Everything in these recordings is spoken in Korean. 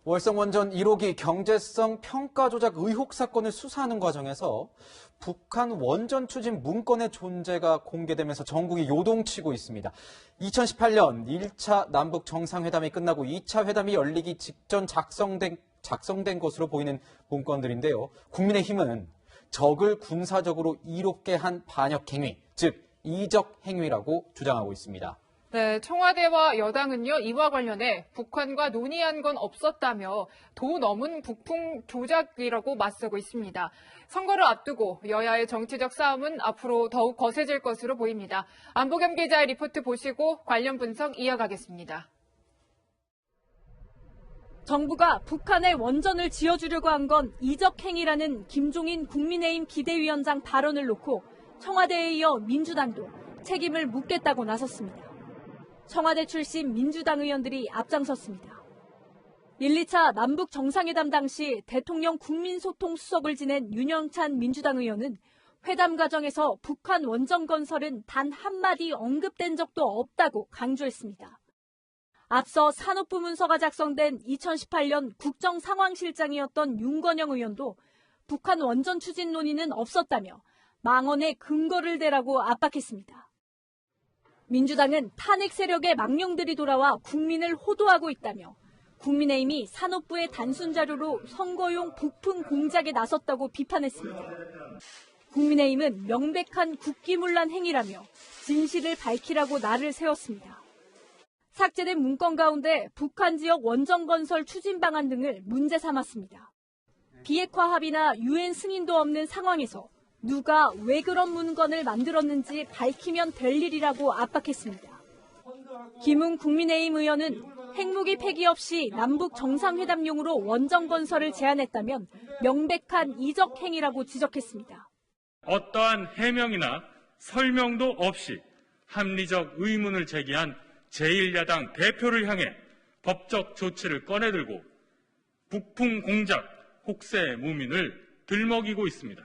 월성원전 1호기 경제성 평가 조작 의혹 사건을 수사하는 과정에서 북한 원전 추진 문건의 존재가 공개되면서 전국이 요동치고 있습니다. 2018년 1차 남북 정상회담이 끝나고 2차 회담이 열리기 직전 작성된 것으로 보이는 문건들인데요. 국민의힘은 적을 군사적으로 이롭게 한 반역 행위, 즉 이적 행위라고 주장하고 있습니다. 네, 청와대와 여당은요, 이와 관련해 북한과 논의한 건 없었다며 도 넘은 북풍 조작이라고 맞서고 있습니다. 선거를 앞두고 여야의 정치적 싸움은 앞으로 더욱 거세질 것으로 보입니다. 안보겸 기자의 리포트 보시고 관련 분석 이어가겠습니다. 정부가 북한에 원전을 지어주려고 한 건 이적 행위라는 김종인 국민의힘 비대위원장 발언을 놓고 청와대에 이어 민주당도 책임을 묻겠다고 나섰습니다. 청와대 출신 민주당 의원들이 앞장섰습니다. 1, 2차 남북 정상회담 당시 대통령 국민소통 수석을 지낸 윤영찬 민주당 의원은 회담 과정에서 북한 원전 건설은 단 한마디 언급된 적도 없다고 강조했습니다. 앞서 산업부 문서가 작성된 2018년 국정상황실장이었던 윤건영 의원도 북한 원전 추진 논의는 없었다며 망언에 근거를 대라고 압박했습니다. 민주당은 탄핵 세력의 망령들이 돌아와 국민을 호도하고 있다며 국민의힘이 산업부의 단순 자료로 선거용 부품 공작에 나섰다고 비판했습니다. 국민의힘은 명백한 국기문란 행위라며 진실을 밝히라고 날을 세웠습니다. 삭제된 문건 가운데 북한 지역 원전 건설 추진 방안 등을 문제 삼았습니다. 비핵화 합의나 유엔 승인도 없는 상황에서 누가 왜 그런 문건을 만들었는지 밝히면 될 일이라고 압박했습니다. 김웅 국민의힘 의원은 핵무기 폐기 없이 남북 정상회담용으로 원전 건설을 제안했다면 명백한 이적 행위라고 지적했습니다. 어떠한 해명이나 설명도 없이 합리적 의문을 제기한 제1야당 대표를 향해 법적 조치를 꺼내들고 북풍 공작, 혹세 무민을 들먹이고 있습니다.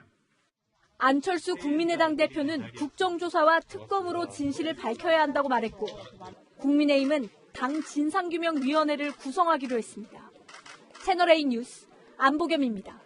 안철수 국민의당 대표는 국정조사와 특검으로 진실을 밝혀야 한다고 말했고 국민의힘은 당 진상규명위원회를 구성하기로 했습니다. 채널A 뉴스 안보겸입니다.